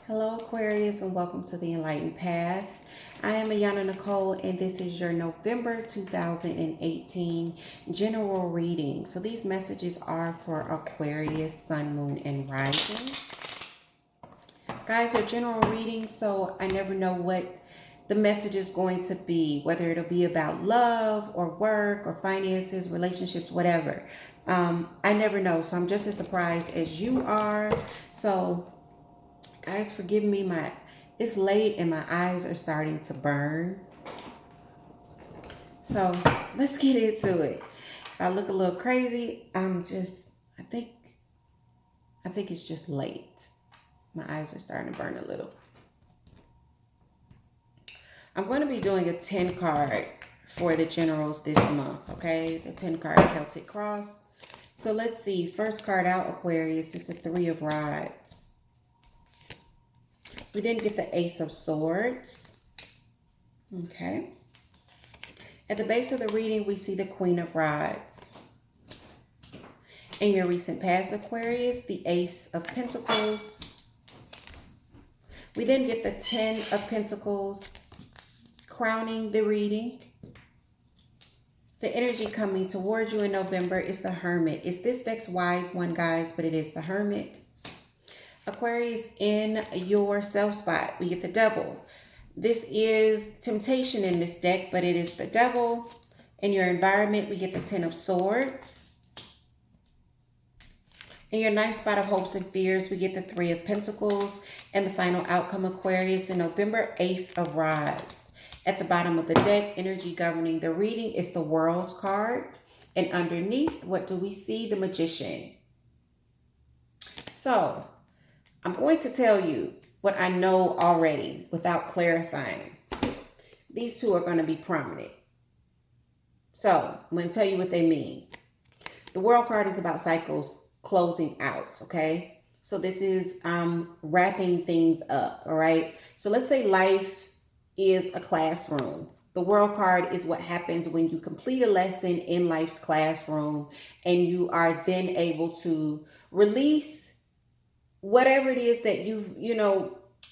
Hello Aquarius and welcome to the Enlightened Path. I am Ayana Nicole and this is your November 2018 general reading. So these messages are for Aquarius, Sun, Moon, and Rising. Guys, they're general readings, so I never know what the message is going to be, whether it'll be about love or work or finances, relationships, whatever. I never know, so I'm just as surprised as you are. So guys, forgive me, it's late and my eyes are starting to burn. So let's get into it. If I look a little crazy, I think it's just late. My eyes are starting to burn a little. I'm going to be doing a 10 card for the generals this month, okay? The 10 card Celtic Cross. So let's see. First card out, Aquarius, is the 3 of Rods. We didn't get the Ace of Swords. Okay. At the base of the reading, we see the Queen of Rods. In your recent past, Aquarius, the Ace of Pentacles. We then get the 10 of Pentacles crowning the reading. The energy coming towards you in November is the Hermit. It's this deck's wise one, guys, but it is the Hermit. Aquarius, in your self spot, we get the Devil. This is temptation in this deck, but it is the Devil. In your environment, we get the 10 of Swords. In your ninth spot of hopes and fears, we get the 3 of Pentacles. And the final outcome, Aquarius, in November, Ace of Rods. At the bottom of the deck, energy governing the reading is the World card. And underneath, what do we see? The Magician. So I'm going to tell you what I know already without clarifying. These two are going to be prominent. So I'm going to tell you what they mean. The World card is about cycles closing out, okay? So this is wrapping things up, all right? So let's say life is a classroom. The World card is what happens when you complete a lesson in life's classroom and you are then able to release whatever it is that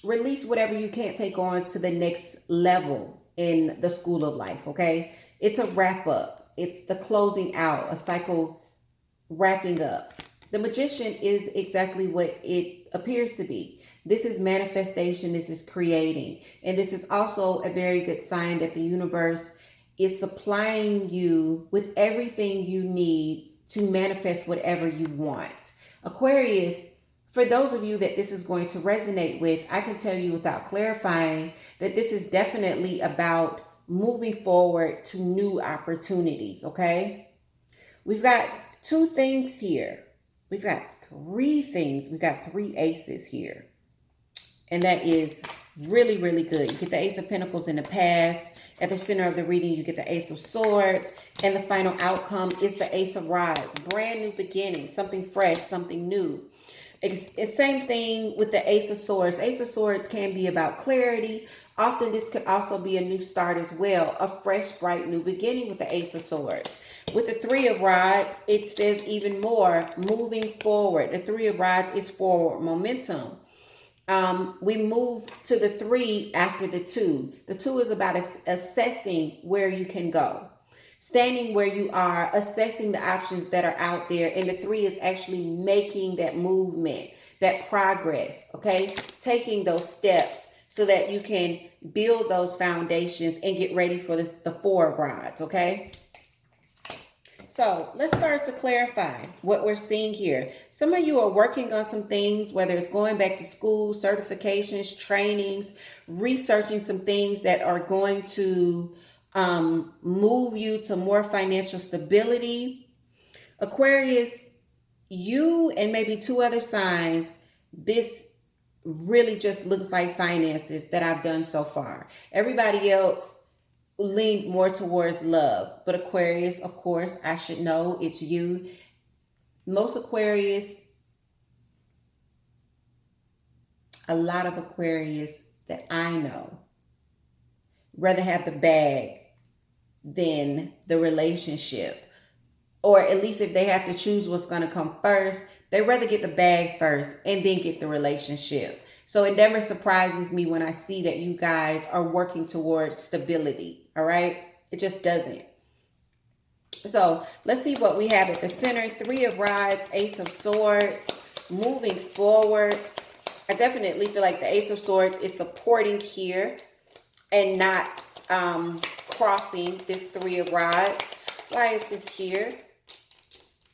release whatever you can't take on to the next level in the school of life, okay? It's a wrap up. It's the closing out, a cycle wrapping up. The Magician is exactly what it appears to be. This is manifestation. This is creating. And this is also a very good sign that the universe is supplying you with everything you need to manifest whatever you want. Aquarius, for those of you that this is going to resonate with, I can tell you without clarifying that this is definitely about moving forward to new opportunities, okay? We've got 2 things here. We've got 3 things. We've got 3 aces here. And that is really, really good. You get the Ace of Pentacles in the past. At the center of the reading, you get the Ace of Swords. And the final outcome is the Ace of Rods. Brand new beginning, something fresh, something new. It's same thing with the Ace of Swords. Ace of Swords can be about clarity. Often this could also be a new start as well. A fresh, bright, new beginning with the Ace of Swords. With the 3 of Rods, it says even more, moving forward. The 3 of Rods is forward momentum. We move to the 3 after the 2. The 2 is about assessing where you can go. Standing where you are, assessing the options that are out there. And the 3 is actually making that movement, that progress, okay? Taking those steps so that you can build those foundations and get ready for the 4 of Rods, okay? So let's start to clarify what we're seeing here. Some of you are working on some things, whether it's going back to school, certifications, trainings, researching some things that are going to move you to more financial stability. Aquarius, you and maybe 2 other signs, this really just looks like finances that I've done so far. Everybody else leaned more towards love. But Aquarius, of course, I should know it's you. Most Aquarius, a lot of Aquarius that I know rather have the bag than the relationship. Or at least if they have to choose what's going to come first, They rather get the bag first and then get the relationship. So it never surprises me when I see that you guys are working towards stability. All right. It just doesn't. So let's see what we have at the center. 3 of Rods, Ace of Swords, moving forward. I definitely feel like the Ace of Swords is supporting here and not crossing this 3 of Rods. Why is this here?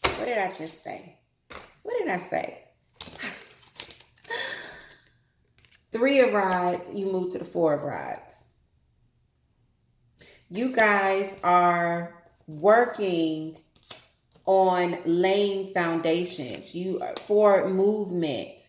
What did I just say? What did I say? 3 of Rods, you move to the 4 of Rods. You guys are working on laying foundations. You are for movement.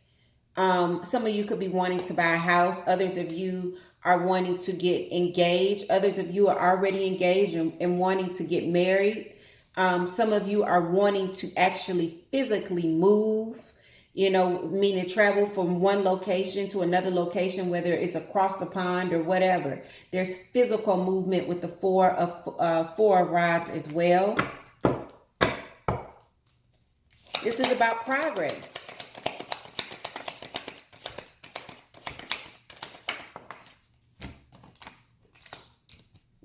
Some of you could be wanting to buy a house. Others of you are wanting to get engaged. Others of you are already engaged and wanting to get married. Some of you are wanting to actually physically move, you know, meaning travel from one location to another location, whether it's across the pond or whatever. There's physical movement with the 4 of Rods as well. This is about progress.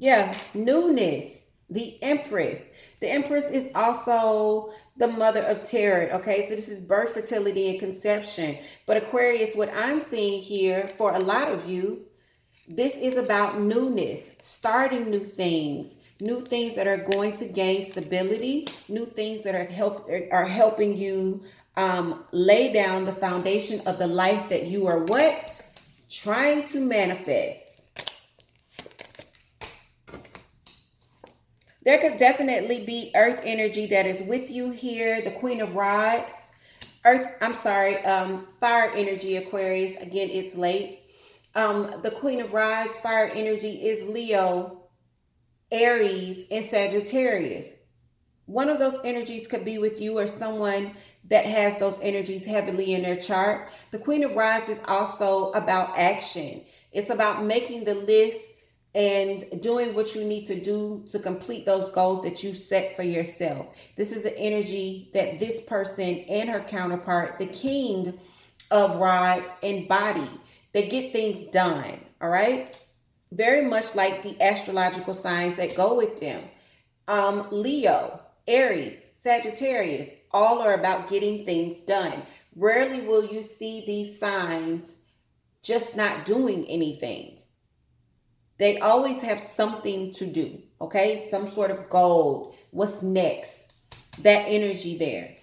Yeah, newness. The Empress. The Empress is also the mother of tarot. Okay, so this is birth, fertility, and conception. But Aquarius, what I'm seeing here for a lot of you, this is about newness, starting new things that are going to gain stability, new things that are helping you lay down the foundation of the life that you are what? Trying to manifest. There could definitely be earth energy that is with you here. The Queen of Rods. Fire energy, Aquarius. Again, it's late. The Queen of Rods, fire energy is Leo, Aries, and Sagittarius. One of those energies could be with you or someone that has those energies heavily in their chart. The Queen of Rods is also about action. It's about making the list and doing what you need to do to complete those goals that you set for yourself. This is the energy that this person and her counterpart, the King of Rods, embody. They get things done, all right? Very much like the astrological signs that go with them. Leo, Aries, Sagittarius, all are about getting things done. Rarely will you see these signs just not doing anything. They always have something to do, okay? Some sort of goal. What's next? That energy there.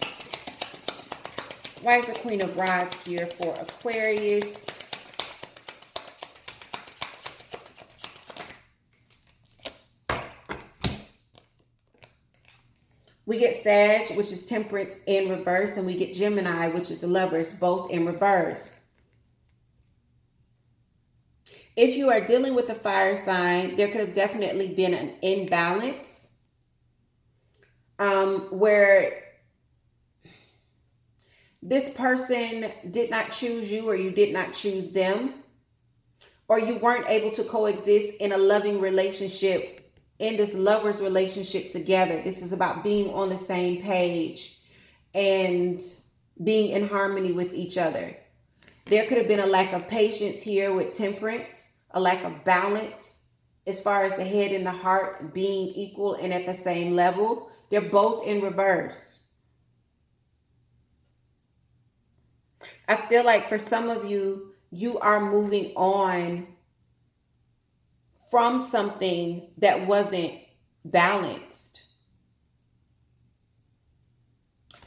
Why is the Queen of Rods here for Aquarius? We get Sag, which is Temperance, in reverse, and we get Gemini, which is the Lovers, both in reverse. If you are dealing with a fire sign, there could have definitely been an imbalance where this person did not choose you or you did not choose them, or you weren't able to coexist in a loving relationship, in this lover's relationship together. This is about being on the same page and being in harmony with each other. There could have been a lack of patience here with Temperance, a lack of balance as far as the head and the heart being equal and at the same level. They're both in reverse. I feel like for some of you, you are moving on from something that wasn't balanced.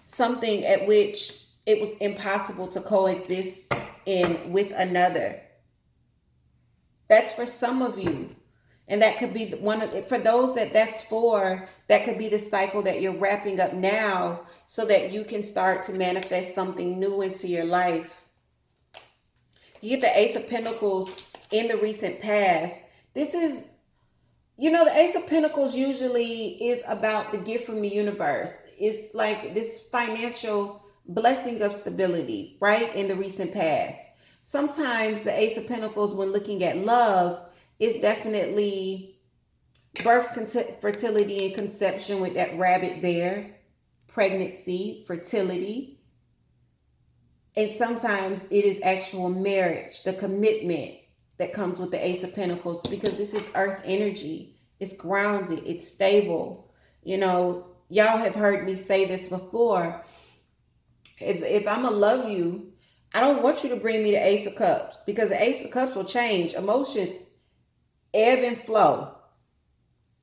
Something at which it was impossible to coexist in with another. That's for some of you. And that could be for those that's for, that could be the cycle that you're wrapping up now so that you can start to manifest something new into your life. You get the Ace of Pentacles in the recent past. This is, the Ace of Pentacles usually is about the gift from the universe. It's like this financial blessing of stability, right? In the recent past. Sometimes the Ace of Pentacles, when looking at love, is definitely birth, fertility, and conception with that rabbit there. Pregnancy, fertility. And sometimes it is actual marriage, the commitment that comes with the Ace of Pentacles, because this is earth energy. It's grounded, it's stable. You know, y'all have heard me say this before. If I'm going to love you, I don't want you to bring me the Ace of Cups, because the Ace of Cups will change. Emotions ebb and flow.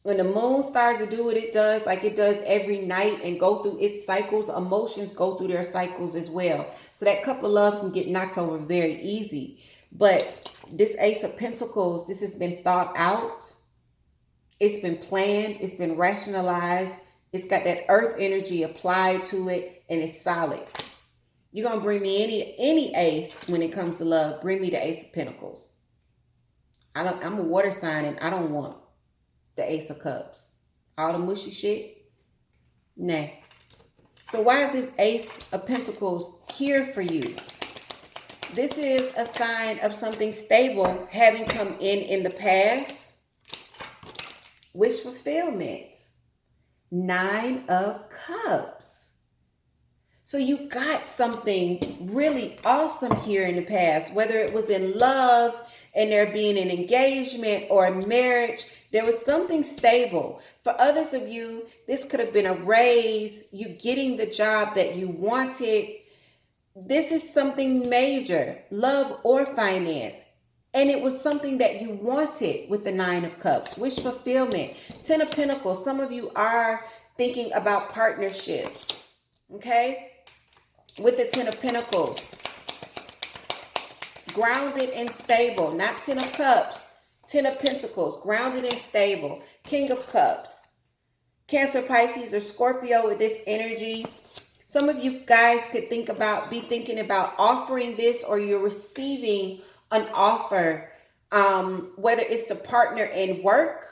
When the moon starts to do what it does, like it does every night, and go through its cycles, emotions go through their cycles as well. So that cup of love can get knocked over very easy. But this Ace of Pentacles, this has been thought out. It's been planned. It's been rationalized. It's got that earth energy applied to it, and it's solid. You're going to bring me any ace when it comes to love. Bring me the Ace of Pentacles. I'm a water sign, and I don't want the Ace of Cups. All the mushy shit? Nah. So why is this Ace of Pentacles here for you? This is a sign of something stable having come in the past. Wish fulfillment. 9 of Cups. So you got something really awesome here in the past, whether it was in love and there being an engagement or a marriage. There was something stable. For others of you, this could have been a raise, you getting the job that you wanted. This is something major, love or finance. And it was something that you wanted with the 9 of Cups. Wish fulfillment. 10 of Pentacles. Some of you are thinking about partnerships. Okay? With the 10 of Pentacles. Grounded and stable. Not 10 of Cups. 10 of Pentacles, grounded and stable. King of Cups. Cancer, Pisces, or Scorpio with this energy. Some of you guys could be thinking about offering this, or you're receiving an offer, whether it's to partner in work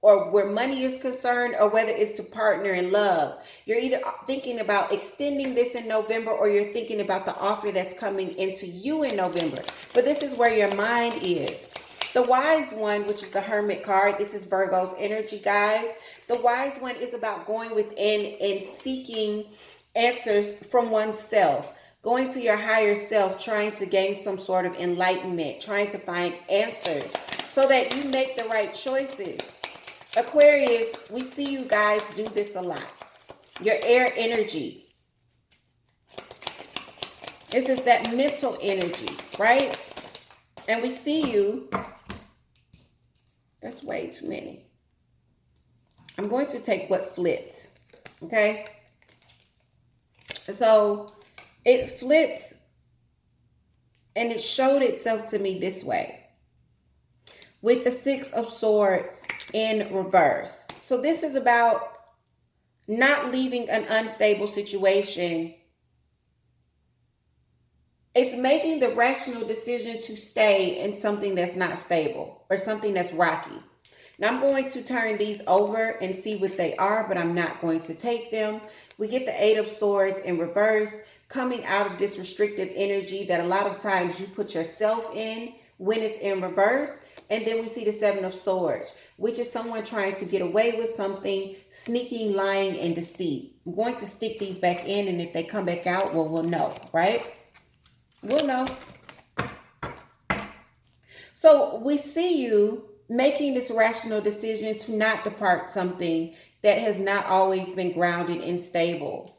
or where money is concerned, or whether it's to partner in love. You're either thinking about extending this in November, or you're thinking about the offer that's coming into you in November. But this is where your mind is. The Wise One, which is the Hermit card, this is Virgo's energy, guys. The Wise One is about going within and seeking answers from oneself, going to your higher self, trying to gain some sort of enlightenment, trying to find answers so that you make the right choices. Aquarius, we see you guys do this a lot. Your air energy. This is that mental energy, right? And we see you. That's way too many. I'm going to take what flipped. Okay. So it flipped and it showed itself to me this way. With the 6 of Swords in reverse. So this is about not leaving an unstable situation. It's making the rational decision to stay in something that's not stable or something that's rocky. Now I'm going to turn these over and see what they are, but I'm not going to take them. We get the 8 of Swords in reverse, coming out of this restrictive energy that a lot of times you put yourself in when it's in reverse. And then we see the 7 of Swords, which is someone trying to get away with something, sneaking, lying, and deceit. I'm going to stick these back in, and if they come back out, well, we'll know, right? We'll know. So we see you making this rational decision to not depart something that has not always been grounded and stable.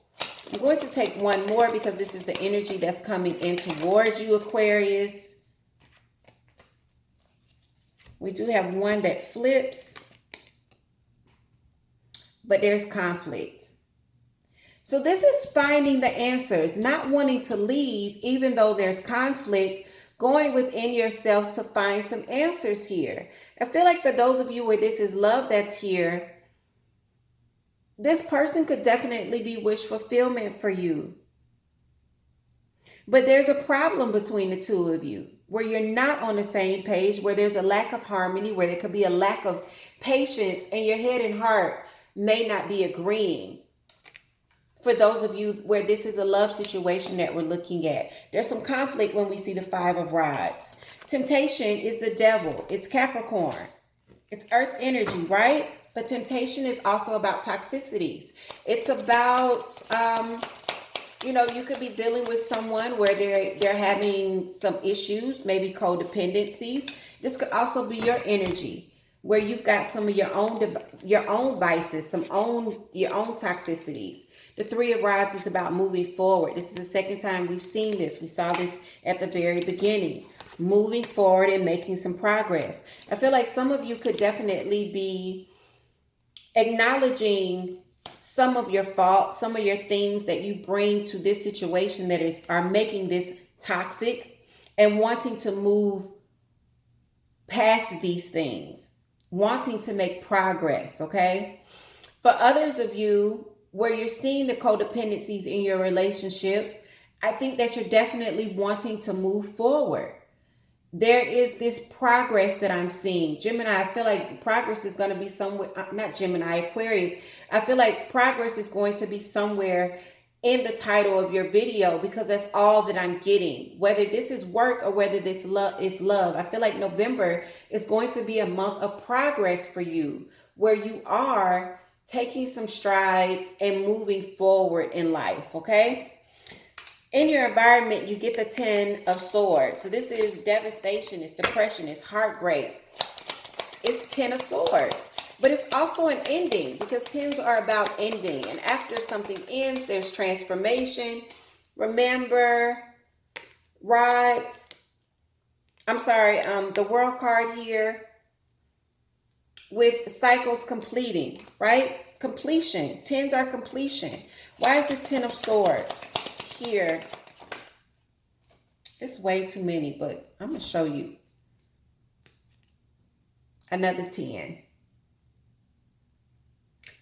I'm going to take one more because this is the energy that's coming in towards you, Aquarius. We do have one that flips, but there's conflict. So this is finding the answers, not wanting to leave, even though there's conflict, going within yourself to find some answers here. I feel like for those of you where this is love that's here, this person could definitely be wish fulfillment for you. But there's a problem between the two of you where you're not on the same page, where there's a lack of harmony, where there could be a lack of patience, and your head and heart may not be agreeing. For those of you where this is a love situation that we're looking at, there's some conflict when we see the 5 of Rods. Temptation is the devil. It's Capricorn. It's earth energy, right? But temptation is also about toxicities. It's about You know, you could be dealing with someone where they're having some issues, maybe codependencies. This could also be your energy, where you've got some of your own vices, your own toxicities. The Three of Rods is about moving forward. This is the second time we've seen this. We saw this at the very beginning. Moving forward and making some progress. I feel like some of you could definitely be acknowledging some of your faults, some of your things that you bring to this situation that are making this toxic, and wanting to move past these things, wanting to make progress, okay? For others of you, where you're seeing the codependencies in your relationship, I think that you're definitely wanting to move forward. There is this progress that I'm seeing. Gemini, I feel like progress is going to be somewhere, not Gemini, Aquarius. I feel like progress is going to be somewhere in the title of your video, because that's all that I'm getting. Whether this is work or whether this is love. I feel like November is going to be a month of progress for you, where you are taking some strides and moving forward in life, okay? In your environment, you get the 10 of Swords. So this is devastation, it's depression, it's heartbreak. It's 10 of Swords. But it's also an ending, because 10s are about ending. And after something ends, there's transformation. Remember, Rods. The World card here with cycles completing, right? Completion. 10s are completion. Why is this 10 of Swords here? It's way too many, but I'm going to show you another 10.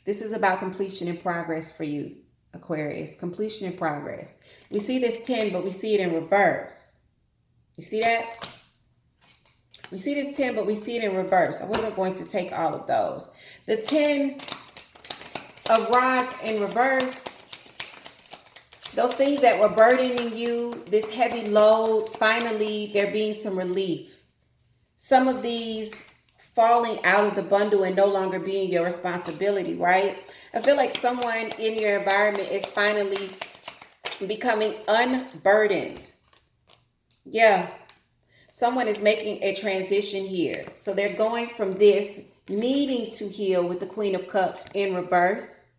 This is about completion and progress for you, Aquarius. Completion and progress. We see this 10, but we see it in reverse. You see that? We see this 10, but we see it in reverse. I wasn't going to take all of those. The 10 of Rods in reverse, those things that were burdening you, this heavy load, finally there being some relief. Some of these falling out of the bundle and no longer being your responsibility, right? I feel like someone in your environment is finally becoming unburdened. Yeah. Someone is making a transition here. So they're going from this needing to heal with the Queen of Cups in reverse.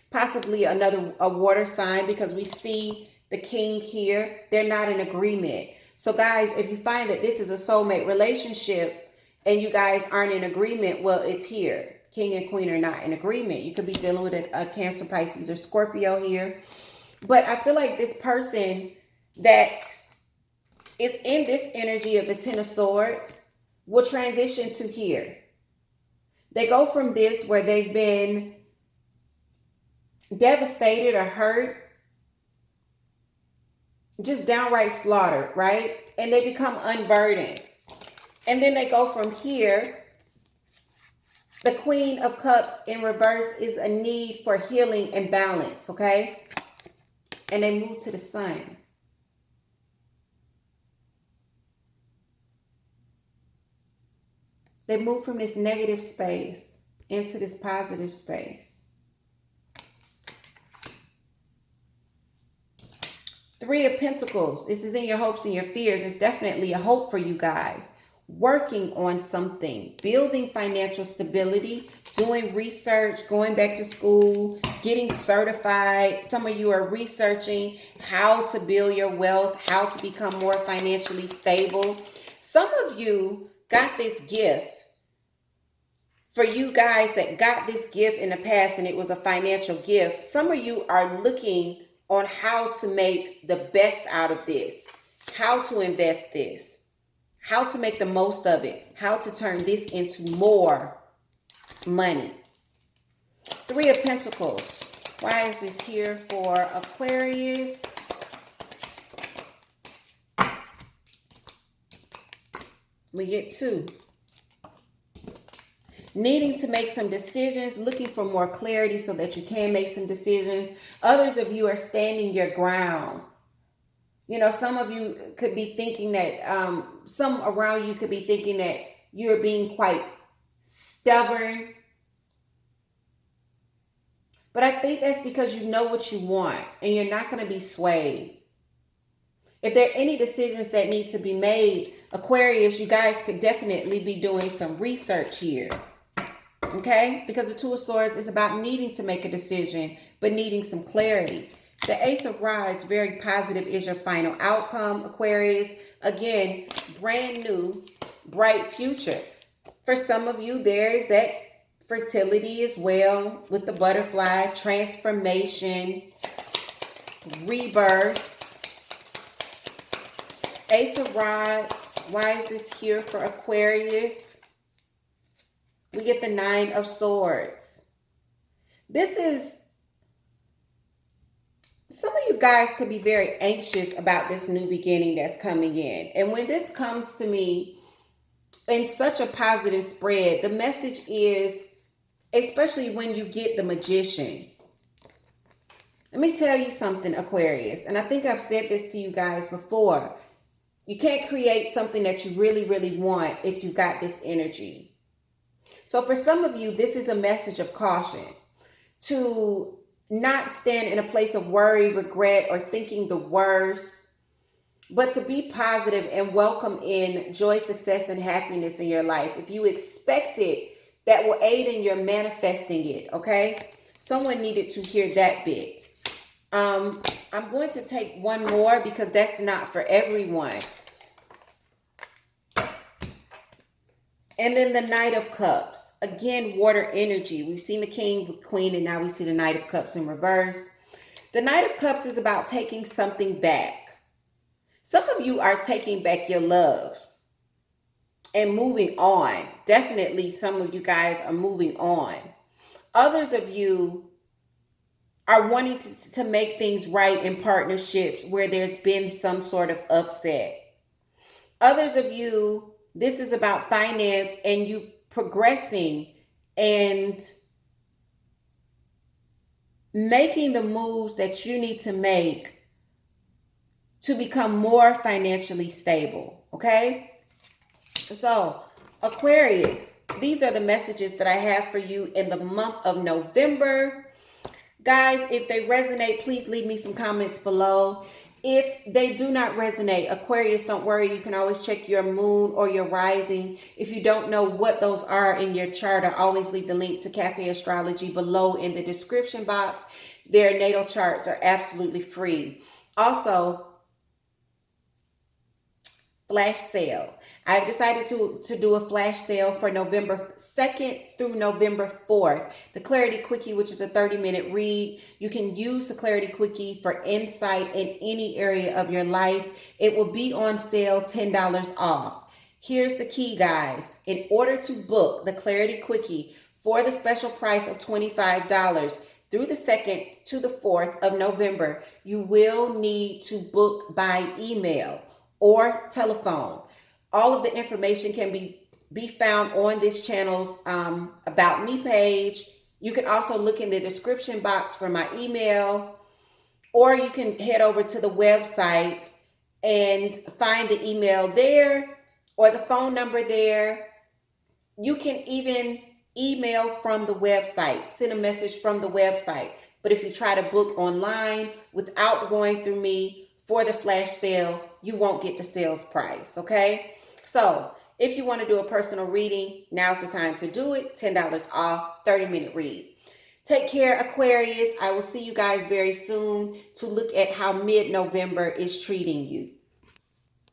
Possibly a water sign, because we see the King here. They're not in agreement. So guys, if you find that this is a soulmate relationship and you guys aren't in agreement, well, it's here. King and Queen are not in agreement. You could be dealing with a Cancer, Pisces, or Scorpio here. But I feel like this person that is in this energy of the 10 of Swords will transition to here. They go from this where they've been devastated or hurt, just downright slaughtered, right? And they become unburdened. And then they go from here. The Queen of Cups in reverse is a need for healing and balance, okay? And they move to the Sun. They move from this negative space into this positive space. 3 of Pentacles. This is in your hopes and your fears. It's definitely a hope for you guys. Working on something, building financial stability, doing research, going back to school, getting certified. Some of you are researching how to build your wealth, how to become more financially stable. Some of you got this gift. For you guys that got this gift in the past and it was a financial gift, some of you are looking on how to make the best out of this, how to invest this, how to make the most of it, how to turn this into more money. 3 of Pentacles. Why is this here for Aquarius? We get 2. Needing to make some decisions, looking for more clarity so that you can make some decisions. Others of you are standing your ground. You know, some of you could be thinking that, some around you could be thinking that you're being quite stubborn. But I think that's because you know what you want and you're not going to be swayed. If there are any decisions that need to be made, Aquarius, you guys could definitely be doing some research here. Okay? Because the Two of Swords is about needing to make a decision, but needing some clarity. The Ace of Rods, very positive, is your final outcome, Aquarius. Again, brand new, bright future. For some of you, there is that fertility as well with the butterfly, transformation, rebirth. Ace of Rods, why is this here for Aquarius? We get the Nine of Swords. This is, some of you guys could be very anxious about this new beginning that's coming in. And when this comes to me in such a positive spread, the message is, especially when you get the Magician. Let me tell you something, Aquarius, and I think I've said this to you guys before. You can't create something that you really, really want if you've got this energy. So for some of you, this is a message of caution to not stand in a place of worry, regret, or thinking the worst, but to be positive and welcome in joy, success, and happiness in your life. If you expect it, that will aid in your manifesting it, okay? Someone needed to hear that bit. I'm going to take one more because that's not for everyone. And then the Knight of Cups. Again, water energy. We've seen the King, the Queen, and now we see the Knight of Cups in reverse. The Knight of Cups is about taking something back. Some of you are taking back your love and moving on. Definitely some of you guys are moving on. Others of you are wanting to make things right in partnerships where there's been some sort of upset. Others of you, this is about finance and you progressing and making the moves that you need to make to become more financially stable, okay? So, Aquarius, these are the messages that I have for you in the month of November. Guys, if they resonate, please leave me some comments below. If they do not resonate, Aquarius, don't worry. You can always check your moon or your rising. If you don't know what those are in your chart, I always leave the link to Café Astrology below in the description box. Their natal charts are absolutely free. Also, flash sale. I've decided to do a flash sale for November 2nd through November 4th. The Clarity Quickie, which is a 30-minute read. You can use the Clarity Quickie for insight in any area of your life. It will be on sale $10 off. Here's the key, guys. In order to book the Clarity Quickie for the special price of $25 through the 2nd to the 4th of November, you will need to book by email or telephone. All of the information can be found on this channel's About Me page. You can also look in the description box for my email, or you can head over to the website and find the email there or the phone number there. You can even email from the website, send a message from the website. But if you try to book online without going through me for the flash sale, you won't get the sales price, okay? So if you want to do a personal reading, now's the time to do it. $10 off, 30-minute read. Take care, Aquarius. I will see you guys very soon to look at how mid-November is treating you.